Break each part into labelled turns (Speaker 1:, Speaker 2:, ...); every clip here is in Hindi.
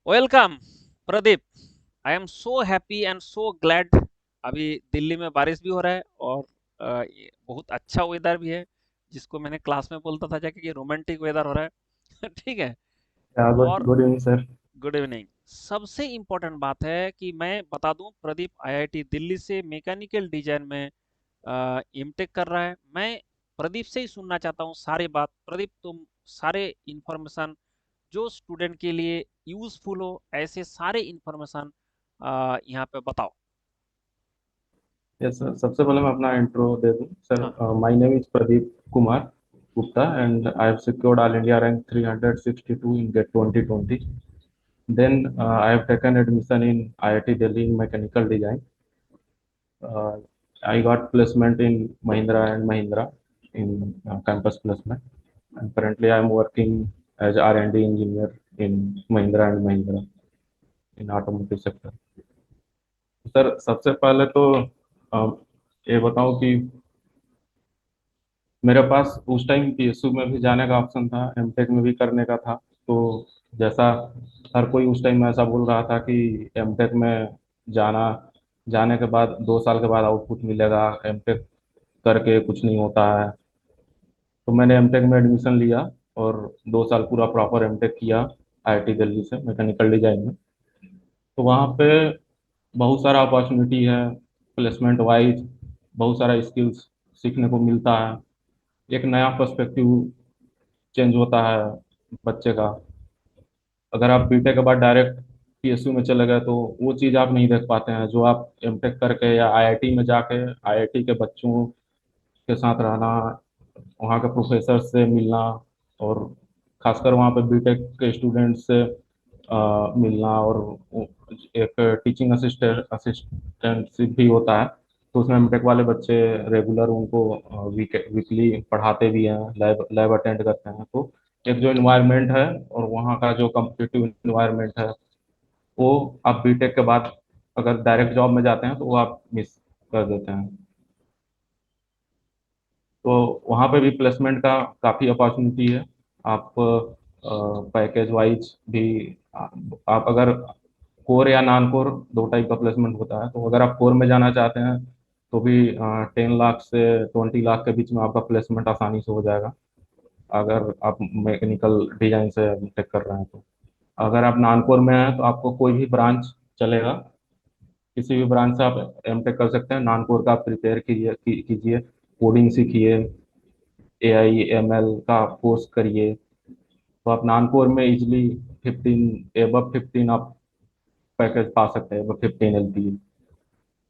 Speaker 1: Welcome Pradeep. I am so happy and so glad. अभी दिल्ली में बारिश भी हो रहा है और ये बहुत अच्छा वेदर भी है, जिसको मैंने क्लास में बोलता था जाके कि रोमांटिक वेदर हो रहा है। ठीक है।
Speaker 2: गुड
Speaker 1: और
Speaker 2: good evening sir.
Speaker 1: Good evening. सबसे इम्पोर्टेंट बात है कि मैं बता दूं, प्रदीप आईआईटी दिल्ली से मैकेनिकल डिजाइन में एमटेक कर रहा है। मैं प्रदीप से ही सुनना चाहता हूँ सारी बात। प्रदीप, तुम सारे इंफॉर्मेशन जो स्टूडेंट के लिए यूजफुल हो, ऐसे सारे इंफॉर्मेशन यहाँ पे बताओ।
Speaker 2: यस सर, सबसे पहले मैं अपना इंट्रो दे दूं सर।
Speaker 1: हाँ।
Speaker 2: My name is Pradeep Kumar Gupta and I have secured all India rank 362 in GATE 2020. Then I have taken admission in IIT Delhi in mechanical design. uh, I got placement in Mahindra and Mahindra in campus placement, and currently I am working as R&D engineer in Mahindra and Mahindra in automotive sector. Sir सबसे पहले तो ये बताऊं कि मेरे पास उस टाइम पीएसयू में भी जाने का ऑप्शन था, एमटेक में भी करने का था। तो जैसा हर कोई उस टाइम ऐसा बोल रहा था कि एमटेक में जाना, जाने के बाद 2 साल के बाद आउटपुट मिलेगा, एमटेक करके कुछ नहीं होता है। तो मैंने एमटेक में एडमिशन लिया और 2 साल पूरा प्रॉपर एमटेक किया आईआईटी दिल्ली से मैकेनिकल डिजाइन में। तो वहाँ पे बहुत सारा अपॉर्चुनिटी है, प्लेसमेंट वाइज बहुत सारा स्किल्स सीखने को मिलता है, एक नया पर्सपेक्टिव चेंज होता है बच्चे का। अगर आप बीटेक के बाद डायरेक्ट पीएसयू में चले गए तो वो चीज़ आप नहीं देख पाते हैं जो आप एमटेक करके या आईआईटी में जाके आईआईटी के बच्चों के साथ रहना, वहाँ के प्रोफेसर से मिलना, और खासकर वहाँ पे बीटेक के स्टूडेंट से मिलना, और एक टीचिंग असिस्टेंटशिप भी होता है। तो उसमें एमटेक वाले बच्चे रेगुलर उनको वीकली पढ़ाते भी हैं, लैब लैब अटेंड करते हैं। तो एक जो इन्वायरमेंट है और वहाँ का जो कम्पिटिटिव इन्वायरमेंट है, वो आप बीटेक के बाद अगर डायरेक्ट जॉब में जाते हैं तो वो आप मिस कर देते हैं। तो वहाँ पे भी प्लेसमेंट का काफ़ी अपॉर्चुनिटी है। आप पैकेज वाइज भी आप अगर कोर या नॉन कोर दो टाइप का प्लेसमेंट होता है। तो अगर आप कोर में जाना चाहते हैं तो भी 10 लाख से 20 लाख के बीच में आपका प्लेसमेंट आसानी से हो जाएगा, अगर आप मैकेनिकल डिजाइन से टेक कर रहे हैं तो। अगर आप नॉन कोर में हैं तो आपको कोई भी ब्रांच चलेगा, किसी भी ब्रांच से आप एमटेक कर सकते हैं। नॉन कोर का आप प्रिपेयर कीजिए, कोडिंग सीखिए, AI ML का कोर्स करिए, तो आप नॉन कोर में इजिली 15 आप पैकेज पा सकते हैं, 15 LPA।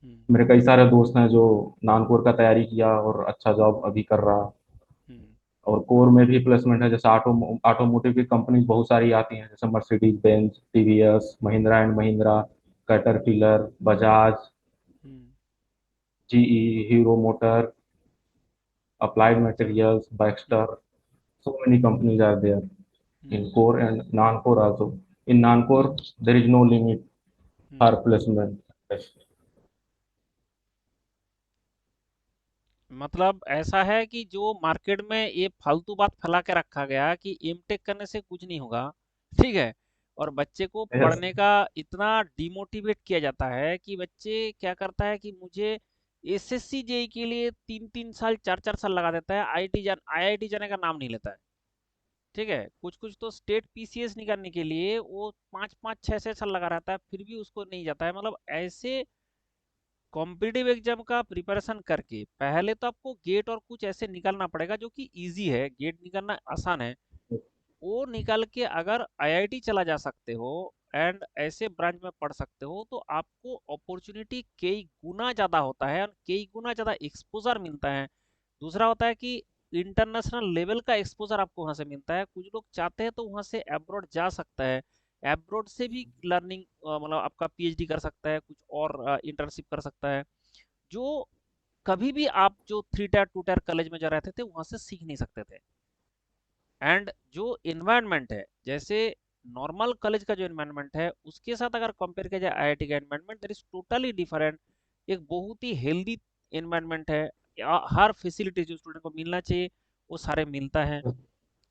Speaker 1: हम्म।
Speaker 2: मेरे कई सारे दोस्त हैं जो नॉन कोर का तैयारी किया और अच्छा जॉब अभी कर रहा।
Speaker 1: हम्म।
Speaker 2: और कोर में भी प्लेसमेंट है, जैसे ऑटोमोटिव की कंपनीज बहुत सारी आती हैं, जैसे Mercedes Benz, TVS, Mahindra and Mahindra, Caterpillar, Bajaj,
Speaker 1: hmm.
Speaker 2: GE, Hero motor, applied
Speaker 1: अच्छा।
Speaker 2: Materials,
Speaker 1: hmm.
Speaker 2: Baxter. So many companies are there in
Speaker 1: hmm.
Speaker 2: core and non-core also. In non-core, there is no limit for
Speaker 1: hmm.
Speaker 2: placement. Yes.
Speaker 1: मतलब ऐसा है कि जो मार्केट में ये फालतू बात फैला के रखा गया कि एमटेक करने से कुछ नहीं होगा, ठीक है, और बच्चे को
Speaker 2: Yes.
Speaker 1: पढ़ने का इतना डिमोटिवेट किया जाता है कि बच्चे क्या करता है कि मुझे एसएससी जेई के लिए 3-3 साल 4-4 साल लगा देता है, आईआईटी जाने का नाम नहीं लेता है। ठीक है, कुछ कुछ तो स्टेट पीसीएस निकालने के लिए वो 5-5 6-6 साल लगा रहता है, फिर भी उसको नहीं जाता है। मतलब ऐसे कॉम्पिटिटिव एग्जाम का प्रिपरेशन करके पहले तो आपको गेट और कुछ ऐसे निकालना पड़ेगा जो कि इजी है, गेट निकालना आसान है। वो निकाल के अगर आईआईटी चला जा सकते हो एंड ऐसे ब्रांच में पढ़ सकते हो, तो आपको अपॉर्चुनिटी कई गुना ज़्यादा होता है और कई गुना ज़्यादा एक्सपोजर मिलता है। दूसरा होता है कि इंटरनेशनल लेवल का एक्सपोजर आपको वहाँ से मिलता है। कुछ लोग चाहते हैं तो वहाँ से अब्रॉड जा सकता है, अब्रॉड से भी लर्निंग, मतलब आपका पीएचडी कर सकता है, कुछ और इंटर्नशिप कर सकता है, जो कभी भी आप जो 3 टायर 2 टायर कॉलेज में जा रहे थे वहाँ से सीख नहीं सकते थे। एंड जो इन्वायरमेंट है, जैसे नॉर्मल कॉलेज का जो इन्वायरमेंट है उसके साथ अगर कंपेयर किया जाए आईआईटी का environment, that is totally different. एक बहुत ही हेल्दी इन्वायरमेंट है। हर फैसिलिटी जो स्टूडेंट को मिलना चाहिए वो सारे मिलता है।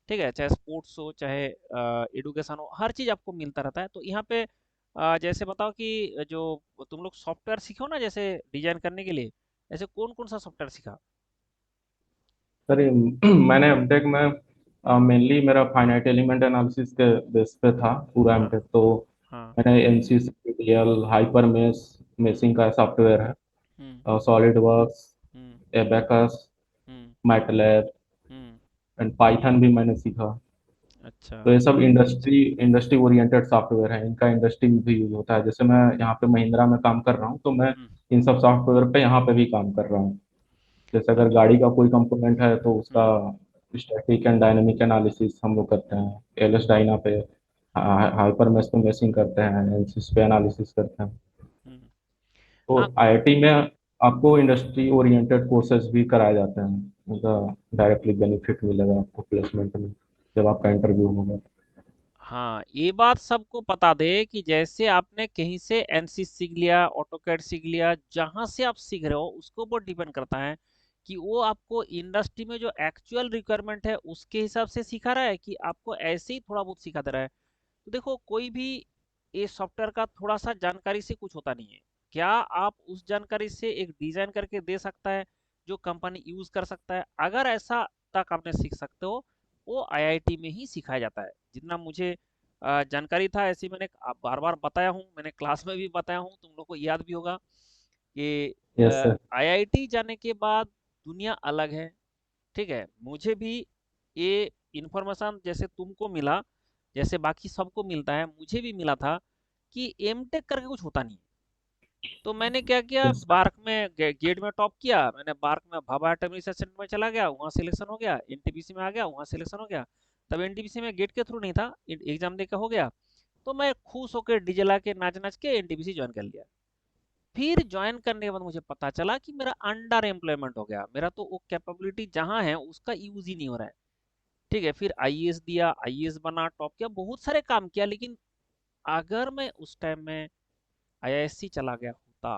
Speaker 1: ठीक है, चाहे स्पोर्ट्स हो, चाहे एडुकेशन हो, हर चीज़ आपको मिलता रहता है। तो यहाँ पे जैसे बताओ कि जो तुम लोग सॉफ्टवेयर सीखो ना, जैसे डिजाइन करने के लिए, ऐसे कौन कौन सा सॉफ्टवेयर सीखा?
Speaker 2: सर मैंने एमटेक में मेनली मेरा फाइनाइट एलिमेंट एनालिसिस के बेस पे था पूरा
Speaker 1: हाँ।
Speaker 2: एमटेक। तो
Speaker 1: हाँ।
Speaker 2: मैंने एनसी सीपीटीएल, हाइपर मेस,
Speaker 1: हम्म।
Speaker 2: मेसिंग का सॉफ्टवेयर
Speaker 1: हम्म।
Speaker 2: है, solid works,
Speaker 1: hmm.
Speaker 2: Abacus,
Speaker 1: hmm.
Speaker 2: MATLAB
Speaker 1: hmm.
Speaker 2: And Python भी मैंने सीखा।
Speaker 1: अच्छा।
Speaker 2: तो ये सब इंडस्ट्री इंडस्ट्री ओरिएंटेड सॉफ्टवेयर है, इनका इंडस्ट्री में भी यूज होता है। जैसे मैं यहाँ पे महिंद्रा में काम कर रहा हूँ, तो मैं
Speaker 1: हम्म।
Speaker 2: इन सब सॉफ्टवेयर पे यहाँ पे भी काम कर रहा हूँ। जैसे अगर
Speaker 1: अच्छा।
Speaker 2: गाड़ी का कोई कंपोनेंट है तो उसका
Speaker 1: हम्म।
Speaker 2: स्टैटिक एंड डायनेमिक एनालिसिस हम लोग करते हैं एलएस डायना पे, हाइपर मेश पे मेशिंग करते हैं, एनसिस पे एनालिसिस करते हैं।
Speaker 1: हम्म।
Speaker 2: तो
Speaker 1: हाँ।
Speaker 2: आईआईटी में आपको इंडस्ट्री ओरिएंटेड कोर्सेज भी कराए जाते हैं, उनका डायरेक्टली बेनिफिट मिलेगा आपको प्लेसमेंट में जब आपका इंटरव्यू होगा।
Speaker 1: हाँ, ये बात सबको पता दे कि जैसे आपने कहीं से एनसी सीख लिया, ऑटोकैड सीख लिया, जहां से आप सीख रहे हो उसके ऊपर डिपेंड करता है कि वो आपको इंडस्ट्री में जो एक्चुअल रिक्वायरमेंट है उसके हिसाब से सिखा रहा है, कि आपको ऐसे ही थोड़ा बहुत सिखा दे रहा है। तो देखो, कोई भी ये सॉफ्टवेयर का थोड़ा सा जानकारी से कुछ होता नहीं है। क्या आप उस जानकारी से एक डिजाइन करके दे सकता है जो कंपनी यूज कर सकता है? अगर ऐसा तक आपने सीख सकते हो, वो आईआईटी में ही सिखाया जाता है। जितना मुझे जानकारी था, ऐसे ही मैंने बार बार बताया हूँ, मैंने क्लास में भी बताया हूँ, तुम लोग को याद भी होगा कि
Speaker 2: यस सर।
Speaker 1: आईआईटी जाने के बाद दुनिया अलग है। ठीक है, मुझे भी ये इन्फॉर्मेशन जैसे तुमको मिला, जैसे बाकी सबको मिलता है, मुझे भी मिला था कि एमटेक करके कुछ होता नहीं। तो मैंने क्या किया,
Speaker 2: यस
Speaker 1: बार्क में गेट में टॉप किया, मैंने बार्क में भाभा एटॉमिक रिसर्च सेंटर में चला गया, वहाँ सिलेक्शन हो गया, एनटीपीसी में आ गया, वहाँ सिलेक्शन हो गया। तब एनटीपीसी में गेट के थ्रू नहीं था, एग्जाम दे के हो गया। तो मैं खुश होकर डीजे ला के नाच नाच के एनटीपीसी ज्वाइन कर लिया। फिर ज्वाइन करने के बाद मुझे पता चला कि मेरा अंडर एम्प्लॉयमेंट हो गया, मेरा तो वो कैपेबिलिटी जहाँ है उसका यूज ही नहीं हो रहा है। ठीक है, फिर आईएएस दिया, आईएएस बना, टॉप किया, बहुत सारे काम किया, लेकिन अगर मैं उस टाइम में आईआईएससी चला गया होता,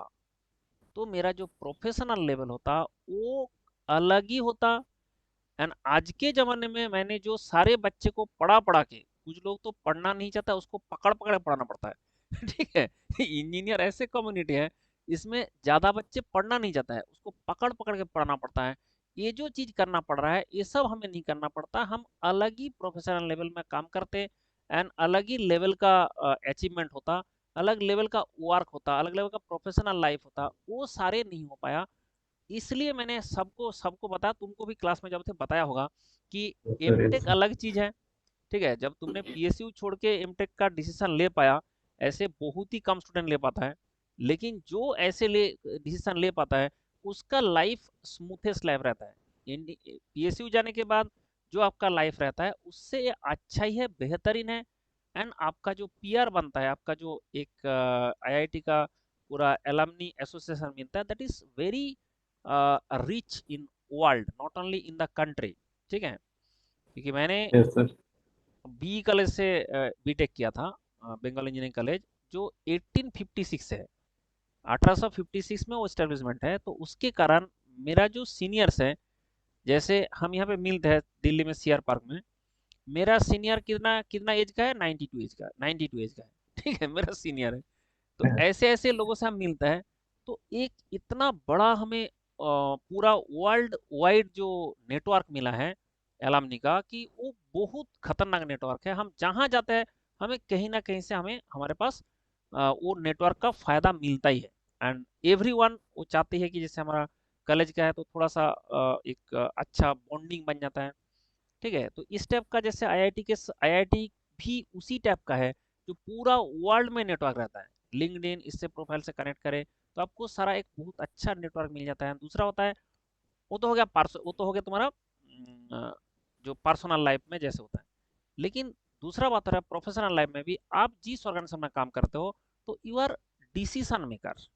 Speaker 1: तो मेरा जो प्रोफेशनल लेवल होता वो अलग ही होता। एंड आज के ज़माने में मैंने जो सारे बच्चे को पढ़ा पढ़ा के, कुछ लोग तो पढ़ना नहीं चाहता, उसको पकड़ पकड़ के पढ़ाना पड़ता है ठीक है, इंजीनियर ऐसे कम्युनिटी है, इसमें ज़्यादा बच्चे पढ़ना नहीं चाहता है, उसको पकड़ पकड़ के पढ़ाना पड़ता है। ये जो चीज़ करना पड़ रहा है, ये सब हमें नहीं करना पड़ता, हम अलग ही प्रोफेशनल लेवल में काम करते। एंड अलग ही लेवल का अचीवमेंट होता, अलग लेवल का वर्क होता, अलग लेवल का प्रोफेशनल लाइफ होता, वो सारे नहीं हो पाया। इसलिए मैंने सबको सबको बताया, तुमको भी क्लास में जब थे बताया होगा कि
Speaker 2: सर। यस
Speaker 1: एमटेक अलग चीज है। ठीक है, जब तुमने पीएसयू छोड़ के एमटेक का डिसीजन ले पाया, ऐसे बहुत ही कम स्टूडेंट ले पाता है, लेकिन जो ऐसे ले डिसीजन ले पाता है, उसका लाइफ स्मूथेस्ट लाइफ रहता है। पीएसयू जाने के बाद जो आपका लाइफ रहता है उससे ये अच्छा ही है, बेहतरीन है। एंड आपका जो पीआर बनता है, आपका जो एक आईआईटी का पूरा एलमनी एसोसिएशन मिलता है, that is very rich in world, not only in the country. ठीक है, क्योंकि मैंने
Speaker 2: सर।
Speaker 1: बी कॉलेज से बीटेक किया था, बंगाल इंजीनियरिंग कॉलेज, जो 1856 से है, 1856 में वो स्टेब्लिशमेंट है। तो उसके कारण मेरा जो सीनियर्स है, जैसे हम यहाँ पे मिलते हैं दिल्ली में सीआर पार्क में, मेरा सीनियर कितना कितना एज का है, 92 एज का, 92 एज का है ठीक है, मेरा सीनियर है। तो ऐसे ऐसे लोगों से हम मिलता है। तो एक इतना बड़ा हमें पूरा वर्ल्ड वाइड जो नेटवर्क मिला है एलमनी का, कि वो बहुत खतरनाक नेटवर्क है। हम जहाँ जाते हैं, हमें कहीं ना कहीं से हमें हमारे पास वो नेटवर्क का फायदा मिलता ही है। एंड एवरीवन वो चाहते हैं कि जैसे हमारा कॉलेज का है तो थोड़ा सा एक अच्छा बॉन्डिंग बन जाता है। ठीक है, तो इस टाइप का जैसे आईआईटी भी उसी टाइप का है, जो पूरा वर्ल्ड में नेटवर्क रहता है। लिंक्डइन इससे प्रोफाइल से कनेक्ट करे तो आपको सारा एक बहुत अच्छा नेटवर्क मिल जाता है। दूसरा होता है, वो तो हो गया वो तो हो गया तुम्हारा जो पर्सनल लाइफ में जैसे होता है। लेकिन दूसरा बात है प्रोफेशनल लाइफ में भी, आप जिस ऑर्गेनाइजेशन में काम करते हो, तो you are decision maker.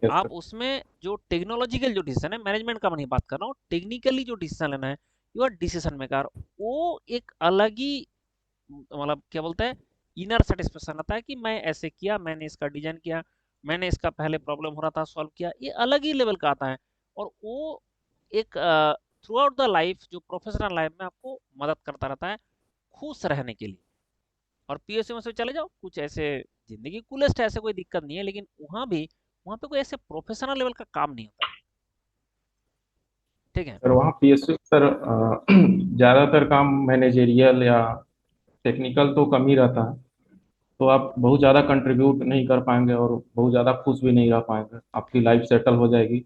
Speaker 2: Yes
Speaker 1: आप
Speaker 2: सर।
Speaker 1: उसमें जो टेक्नोलॉजिकल जो डिसीजन है, मैनेजमेंट का मैं नहीं बात कर रहा हूँ, टेक्निकली जो डिसीजन लेना है, यू आर डिसीजन मेकर। वो एक अलग ही मतलब क्या बोलते हैं, इनर सेटिस्फेक्शन आता है कि मैं ऐसे किया, मैंने इसका डिजाइन किया, मैंने इसका पहले प्रॉब्लम हो रहा था सॉल्व किया, ये अलग ही लेवल का आता है। और वो एक थ्रू आउट द लाइफ जो प्रोफेशनल लाइफ में आपको मदद करता रहता है खुश रहने के लिए। और पीएसयू में से चले जाओ, कुछ ऐसे जिंदगी कूलेस्ट है, ऐसे कोई दिक्कत नहीं है, लेकिन वहां भी वहां पे कोई ऐसे प्रोफेशनल लेवल का काम नहीं होता है। ठीक है।
Speaker 2: सर वहाँ पीएसयू सर ज़्यादातर काम मैनेजेरियल या टेक्निकल तो कम ही रहता है। तो आप बहुत ज़्यादा कंट्रीब्यूट नहीं कर पाएंगे और बहुत ज़्यादा खुश भी नहीं रह पाएंगे। आपकी लाइफ सेटल हो जाएगी,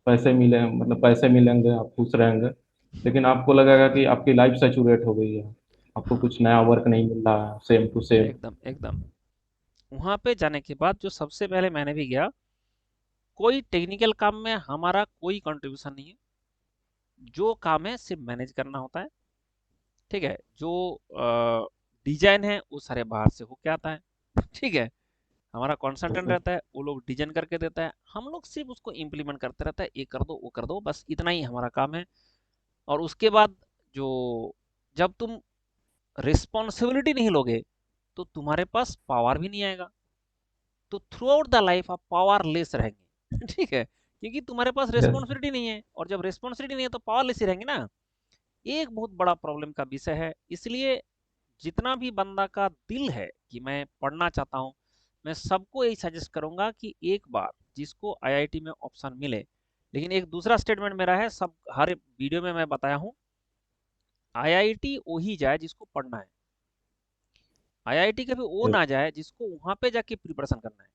Speaker 2: पैसे मिले मतलब पैसे मिलेंगे, आप खुश रहेंगे, लेकिन आपको लगेगा कि आपकी लाइफ सेचुरेट हो गई है, आपको
Speaker 1: हाँ,
Speaker 2: कुछ नया वर्क नहीं मिल रहा है सेम टू सेम।
Speaker 1: एकदम एकदम। वहां पे जाने के बाद जो सबसे पहले मैंने भी गया, कोई टेक्निकल काम में हमारा कोई कंट्रीब्यूशन नहीं है। जो काम है सिर्फ मैनेज करना होता है। ठीक है। जो डिजाइन है वो सारे बाहर से होके आता है। ठीक है। हमारा कंसल्टेंट रहता है, वो लोग डिजाइन करके देता है, हम लोग सिर्फ उसको इम्प्लीमेंट करते रहता है, ये कर दो वो कर दो, बस इतना ही हमारा काम है। और उसके बाद जो जब तुम रिस्पॉन्सिबिलिटी नहीं लोगे तो तुम्हारे पास पावर भी नहीं आएगा। तो थ्रू आउट द लाइफ आप पावरलेस रहेंगे। ठीक है, क्योंकि तुम्हारे पास
Speaker 2: यस।
Speaker 1: रिस्पॉन्सिबिलिटी नहीं है, और जब रिस्पॉन्सिबिलिटी नहीं है तो पावरलेस ही रहेंगे ना। एक बहुत बड़ा प्रॉब्लम का विषय है। इसलिए जितना भी बंदा का दिल है कि मैं पढ़ना चाहता हूँ, मैं सबको यही सजेस्ट करूंगा कि एक बार जिसको आईआईटी में ऑप्शन मिले। लेकिन एक दूसरा स्टेटमेंट मेरा है, सब हर वीडियो में मैं बताया हूँ, आईआईटी वही जाए जिसको पढ़ना है। आईआईटी कभी वो
Speaker 2: यस।
Speaker 1: ना जाए जिसको वहां पे जाके प्रिपरेशन करना है।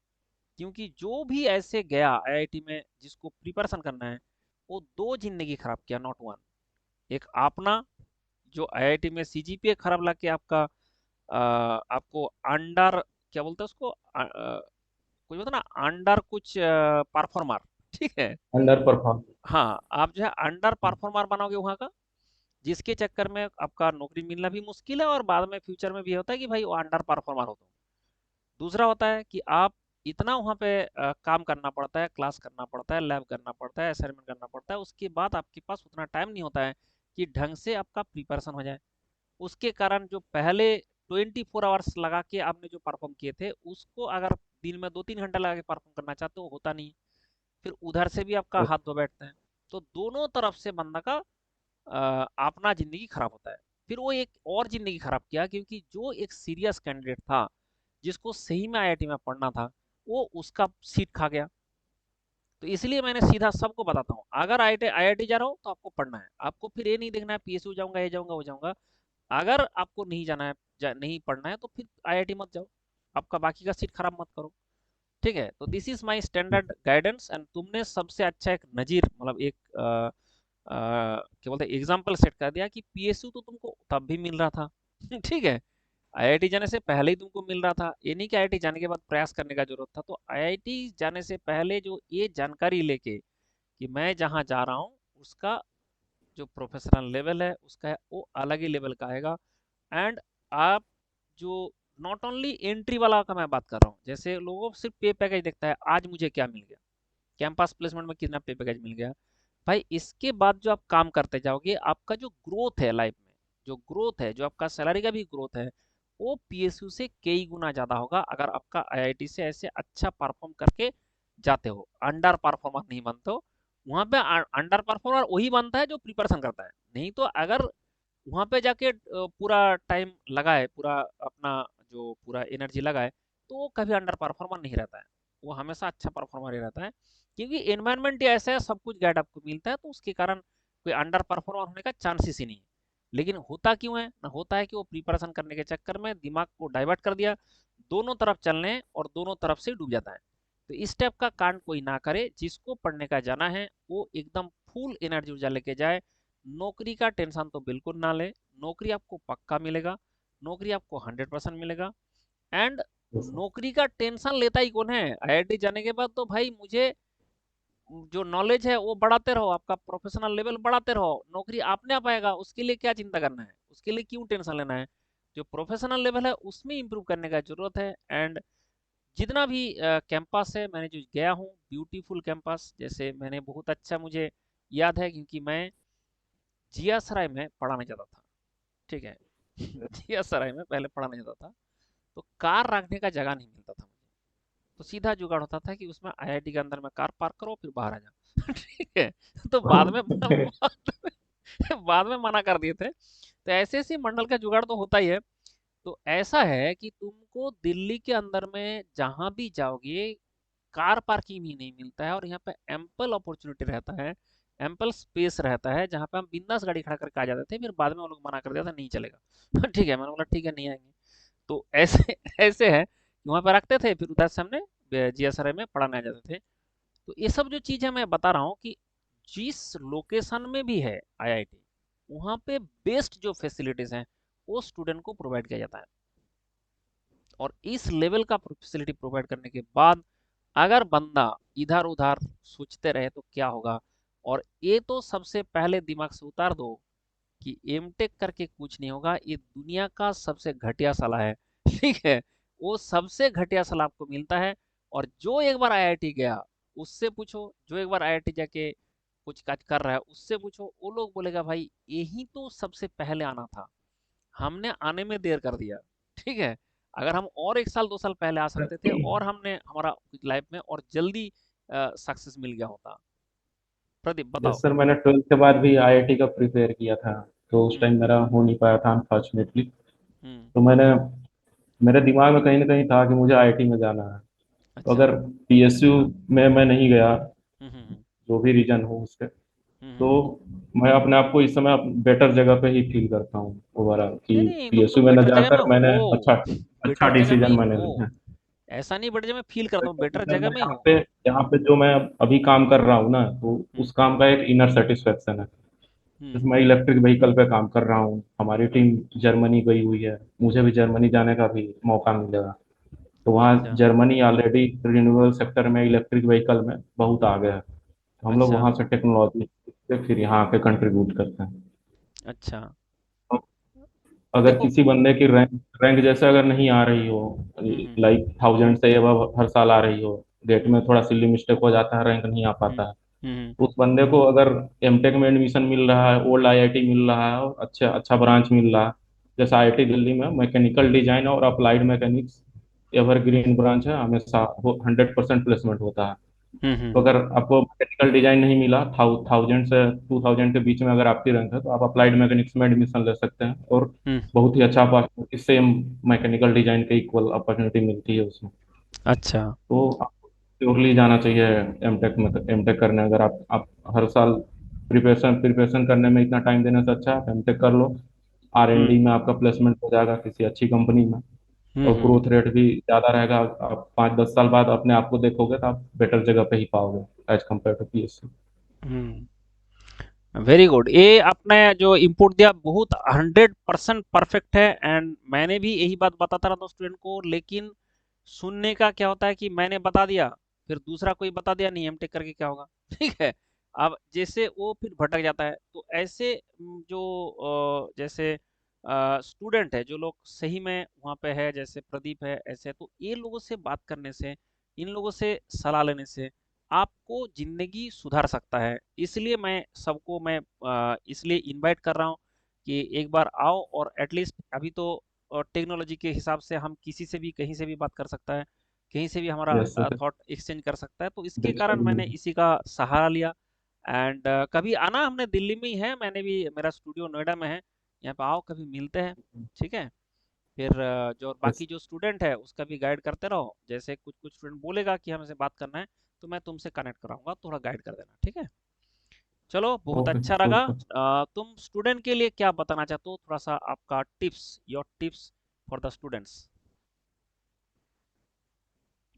Speaker 1: क्योंकि जो भी ऐसे गया आईआईटी में जिसको प्रिपरेशन करना है, वो दो जिंदगी खराब किया, नॉट वन। एक अपना, जो आईआईटी में सीजीपीए खराब ला के आपका आपको अंडर, क्या बोलते हैं उसको, कुछ बोलते हैं ना, अंडर कुछ परफॉर्मर। ठीक है।
Speaker 2: Under perform.
Speaker 1: हाँ, आप जो है अंडर परफॉर्मर बनाओगे वहाँ का, जिसके चक्कर में आपका नौकरी मिलना भी मुश्किल है, और बाद में फ्यूचर में भी होता है कि भाई वो अंडर परफॉर्मर हो तुम। दूसरा होता है कि आप इतना वहाँ पे काम करना पड़ता है, क्लास करना पड़ता है, लैब करना पड़ता है, असाइनमेंट करना पड़ता है, उसके बाद आपके पास उतना टाइम नहीं होता है कि ढंग से आपका प्रिपरेशन हो जाए। उसके कारण जो पहले 24 आवर्स लगा के आपने जो परफॉर्म किए थे, उसको अगर दिन में 2-3 घंटा लगा के परफॉर्म करना चाहते हो, होता नहीं है। फिर उधर से भी आपका हाथ धो बैठते हैं। तो दोनों तरफ से बंदा का अपना जिंदगी खराब होता है। फिर वो एक और जिंदगी खराब किया, क्योंकि जो एक सीरियस कैंडिडेट था जिसको सही में आईआईटी में पढ़ना था, वो उसका सीट खा गया। तो इसलिए मैंने सीधा सबको बताता हूँ, अगर आईआईटी आईआईटी जा रहा हो तो आपको पढ़ना है, आपको फिर ये नहीं देखना है पीएसयू जाऊंगा, ये जाऊंगा, वो जाऊंगा। अगर आपको नहीं जाना है, नहीं पढ़ना है, तो फिर आईआईटी मत जाओ, आपका बाकी का सीट खराब मत करो। ठीक है। तो this is my standard guidance. And तुमने सबसे अच्छा एक नजीर, मतलब एक क्या बोलते हैं, एग्जाम्पल सेट कर दिया कि पीएसयू तो तुमको तब भी मिल रहा था। ठीक है। आईआईटी जाने से पहले ही तुमको मिल रहा था, ये नहीं कि आईआईटी जाने के बाद प्रयास करने का जरूरत था। तो आईआईटी जाने से पहले जो ये जानकारी लेके कि मैं जहाँ जा रहा हूँ उसका जो प्रोफेशनल लेवल है उसका है, वो अलग ही लेवल का आएगा। एंड आप जो नॉट ओनली एंट्री वाला का मैं बात कर रहा हूँ, जैसे लोगों को सिर्फ पे पैकेज देखता है, आज मुझे क्या मिल गया, कैंपस प्लेसमेंट में कितना पे पैकेज मिल गया। भाई इसके बाद जो आप काम करते जाओगे, आपका जो ग्रोथ है लाइफ में, जो ग्रोथ है, जो आपका सैलरी का भी ग्रोथ है, वो पीएसयू से कई गुना ज्यादा होगा, अगर आपका आईआईटी से ऐसे अच्छा परफॉर्म करके जाते हो, अंडर परफॉर्मर नहीं बनते हो। वहां पे अंडर परफॉर्मर वही बनता है जो प्रिपरेशन करता है। नहीं तो अगर वहां पे जाके पूरा टाइम लगाए, पूरा अपना जो पूरा एनर्जी लगाए, तो वो कभी अंडर परफॉर्मर नहीं रहता है, वो हमेशा अच्छा परफॉर्मर ही रहता है। क्योंकि एनवायरनमेंट ही ऐसा है, सब कुछ गाइड आपको मिलता है, तो उसके कारण कोई अंडर परफॉर्मर होने का चांसेस ही नहीं है। लेकिन होता क्यों है ना, होता है कि वो प्रिपरेशन करने के चक्कर में दिमाग को डाइवर्ट कर दिया, दोनों तरफ चलने, और दोनों तरफ से डूब जाता है। तो इस टाइप का कांड कोई ना करे, जिसको पढ़ने का जाना है वो एकदम फुल एनर्जी ऊर्जा लेके जाए। नौकरी का टेंशन तो बिल्कुल ना ले, नौकरी आपको पक्का मिलेगा, नौकरी आपको 100% मिलेगा। एंड नौकरी का टेंशन लेता ही कौन है, आईआईटी जाने के बाद तो भाई मुझे जो नॉलेज है वो बढ़ाते रहो, आपका प्रोफेशनल लेवल बढ़ाते रहो, नौकरी आपने आप आएगा, उसके लिए क्या चिंता करना है, उसके लिए क्यों टेंशन लेना है। जो प्रोफेशनल लेवल है उसमें इंप्रूव करने का जरूरत है। एंड जितना भी कैंपस है, मैंने जो गया हूँ, ब्यूटीफुल कैंपस, जैसे मैंने बहुत अच्छा, मुझे याद है क्योंकि मैं जिया सराय में पढ़ाने जाता था। ठीक है। जिया सराय में पहले पढ़ाने जाता था, तो कार रखने का जगह नहीं मिलता था मुझे। तो सीधा जुगाड़ होता था कि उसमें आईआईटी के अंदर में कार पार्क करो, फिर बाहर आ जाओ। ठीक है। तो बाद में बाद में मना कर दिए थे। तो ऐसे ऐसे मंडल का जुगाड़ तो होता ही है। तो ऐसा है कि तुमको दिल्ली के अंदर में जहां भी जाओगे कार पार्किंग भी नहीं मिलता है, और यहाँ पे एम्पल अपॉर्चुनिटी रहता है, एम्पल स्पेस रहता है, जहाँ पे हम बिंदास गाड़ी खड़ा करके आ जाते थे। फिर बाद में वो लोग मना कर दिया था नहीं चलेगा। ठीक है, मैंने बोला ठीक है नहीं आएंगे। तो ऐसे ऐसे है कि वहाँ पे रखते थे, फिर उधर से हमने जीएसआरए में पढ़ाने आ जाते थे। तो ये सब जो चीज़ें मैं बता रहा हूँ कि जिस लोकेशन में भी है आईआईटी, वहाँ पे बेस्ट जो फैसिलिटीज़ हैं वो स्टूडेंट को प्रोवाइड किया जाता है। और इस लेवल का फैसिलिटी प्रोवाइड करने के बाद अगर बंदा इधर उधर सोचते रहे तो क्या होगा। और ये तो सबसे पहले दिमाग से उतार दो कि एमटेक करके कुछ नहीं होगा, ये दुनिया का सबसे घटिया सलाह है। ठीक है, वो सबसे घटिया सलाह आपको मिलता है। और जो एक बार आईआईटी गया उससे पूछो, जो एक बार आईआईटी जाके कुछ काज कर रहा है उससे पूछो, वो लोग बोलेगा भाई यही तो सबसे पहले आना था, हमने आने में देर कर दिया। ठीक है, अगर हम और 1 साल 2 साल पहले आ सकते थे और हमने हमारा लाइफ में और जल्दी सक्सेस मिल गया होता। प्रदीप
Speaker 2: यस
Speaker 1: बताओ।
Speaker 2: सर, मैंने 12th के बाद भी आईआईटी का प्रिपेयर किया था, तो उस
Speaker 1: हम्म।
Speaker 2: टाइम मेरा हो नहीं पाया था अनफॉर्चुनेटली।
Speaker 1: हम्म।
Speaker 2: तो मेरे दिमाग में कहीं ना कहीं था कि मुझे आईआईटी में जाना है। तो
Speaker 1: अच्छा।
Speaker 2: अगर पीएसयू में मैं नहीं गया,
Speaker 1: हम्म। हम्म।
Speaker 2: जो भी रीजन हो उसके, तो
Speaker 1: हम्म।
Speaker 2: मैं अपने आप को इस समय बेटर जगह पे ही फील करता हूँ ओवरऑल,
Speaker 1: नहीं
Speaker 2: कि
Speaker 1: नहीं,
Speaker 2: पीएसयू
Speaker 1: तुम
Speaker 2: में न
Speaker 1: बेटर जगह में
Speaker 2: जाकर मैंने
Speaker 1: हो,
Speaker 2: अच्छा अच्छा
Speaker 1: बेटर जगह में
Speaker 2: डिसीजन
Speaker 1: ही
Speaker 2: मैंने
Speaker 1: हो।
Speaker 2: लिया है।
Speaker 1: ऐसा नहीं, बेटर जगह में फील करता हूँ,
Speaker 2: क्योंकि
Speaker 1: बेटर
Speaker 2: सर
Speaker 1: जगह
Speaker 2: मैं
Speaker 1: में ही
Speaker 2: यहाँ
Speaker 1: हो।
Speaker 2: पे यहाँ पे जो मैं अभी काम कर रहा हूँ ना, तो
Speaker 1: हम्म।
Speaker 2: उस काम का एक इनर सेटिस्फेक्शन है।
Speaker 1: हम्म।
Speaker 2: जैसे मैं इलेक्ट्रिक व्हीकल पे काम कर रहा हूँ, हमारी टीम जर्मनी गई हुई है, मुझे भी जर्मनी जाने का भी मौका मिलेगा। तो वहाँ
Speaker 1: अच्छा।
Speaker 2: जर्मनी ऑलरेडी रिन्यूएबल सेक्टर में इलेक्ट्रिक व्हीकल में बहुत आगे है, तो हम लोग
Speaker 1: अच्छा।
Speaker 2: वहाँ से टेक्नोलॉजी से फिर यहाँ आके कंट्रीब्यूट करते हैं।
Speaker 1: अच्छा।
Speaker 2: तो अगर
Speaker 1: देखो।
Speaker 2: किसी बंदे की रैंक रैंक जैसे अगर नहीं आ रही हो,
Speaker 1: हम्म।
Speaker 2: लाइक 1000 से अब हर साल आ रही हो, डेट में
Speaker 1: हम्म।
Speaker 2: थोड़ा सिली मिस्टेक हो जाता है, रैंक नहीं आ
Speaker 1: हम्म।
Speaker 2: पाता है,
Speaker 1: हम्म।
Speaker 2: उस बंदे को अगर एमटेक में एडमिशन मिल रहा है, ओल्ड आईआईटी मिल रहा है और अच्छा अच्छा ब्रांच मिल रहा है, जैसे आईआईटी दिल्ली में मैकेनिकल डिजाइन और अप्लाइड मैकेनिक्स एवरग्रीन ब्रांच है, हमेशा 100% प्लेसमेंट होता है।
Speaker 1: हम्म।
Speaker 2: तो अगर आपको मैकेनिकल डिजाइन नहीं मिला, 1000 से 2000 के बीच में अगर आपकी रैंक है, तो आप अप्लाइड मैकेनिक्स में एडमिशन ले सकते हैं, और
Speaker 1: हम्म।
Speaker 2: बहुत ही अच्छा अपॉर्चुनिटी, सेम मैकेनिकल डिजाइन के इक्वल अपॉर्चुनिटी मिलती है उसमें।
Speaker 1: अच्छा।
Speaker 2: तो आपको श्योरली जाना चाहिए एमटेक में। एमटेक करने अगर आप हर साल प्रिपरेशन करने में इतना टाइम देने से अच्छा आप एमटेक कर लो। R and
Speaker 1: hmm.
Speaker 2: डी में आपका प्लेसमेंट हो जाएगा किसी अच्छी कंपनी में, और
Speaker 1: हम्म।
Speaker 2: ग्रोथ रेट भी ज़्यादा रहेगा। आप 5-10 साल बाद अपने आप को देखोगे तो आप बेटर जगह पे ही पाओगे as compared to PSC.
Speaker 1: Hmm. Very good, ये आपने जो इनपुट दिया बहुत 100% परफेक्ट है। एंड मैंने भी यही बात बताता रहता हूँ स्टूडेंट को, लेकिन सुनने का क्या होता है कि मैंने बता दिया, फिर दूसरा कोई बता दिया नहीं एमटेक करके क्या होगा। ठीक है, अब जैसे वो फिर भटक जाता है। तो ऐसे जो जैसे स्टूडेंट है, जो लोग सही में वहाँ पे है, जैसे प्रदीप है, ऐसे तो ये लोगों से बात करने से, इन लोगों से सलाह लेने से आपको जिंदगी सुधार सकता है। इसलिए मैं इसलिए इनवाइट कर रहा हूँ कि एक बार आओ, और एटलीस्ट अभी तो टेक्नोलॉजी के हिसाब से हम किसी से भी कहीं से भी बात कर सकता है, कहीं से भी हमारा
Speaker 2: यस सर।
Speaker 1: थॉट एक्सचेंज कर सकता है। तो इसके कारण
Speaker 2: डिजिटल।
Speaker 1: मैंने इसी का सहारा लिया। एंड कभी आना, हमने दिल्ली में ही है, मैंने भी मेरा स्टूडियो नोएडा में है, यहाँ पे आओ कभी मिलते हैं। ठीक है, फिर जो
Speaker 2: यस।
Speaker 1: बाकी जो स्टूडेंट है उसका भी गाइड करते रहो, जैसे कुछ कुछ स्टूडेंट बोलेगा कि हमसे बात करना है तो मैं तुमसे कनेक्ट कराऊंगा, थोड़ा गाइड कर देना। ठीक है, चलो बहुत
Speaker 2: ओके
Speaker 1: अच्छा लगा।
Speaker 2: सर।
Speaker 1: तुम स्टूडेंट के लिए क्या बताना चाहते हो, थोड़ा सा आपका tips, your tips for the students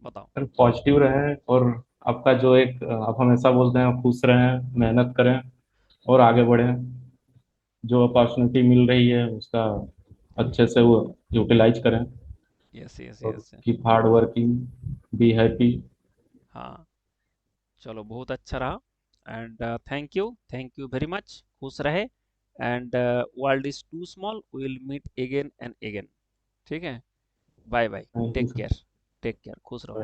Speaker 1: बताओ।
Speaker 2: सर पॉजिटिव रहें, और आपका जो एक आप हमेशा बोलते हैं खुश रहें, मेहनत करें और आगे बढ़ें। जो अपॉर्चुनिटी मिल रही है उसका अच्छे से वो यूटिलाइज करें,
Speaker 1: यस यस
Speaker 2: और
Speaker 1: yes.
Speaker 2: Keep hard working, be happy.
Speaker 1: हाँ, चलो बहुत अच्छा रहा। And thank you very much, खुश रहे। And world is too small, will meet again and again. ठीक है, bye bye,
Speaker 2: thank you
Speaker 1: take
Speaker 2: sir.
Speaker 1: Care, take care, खुश रहो।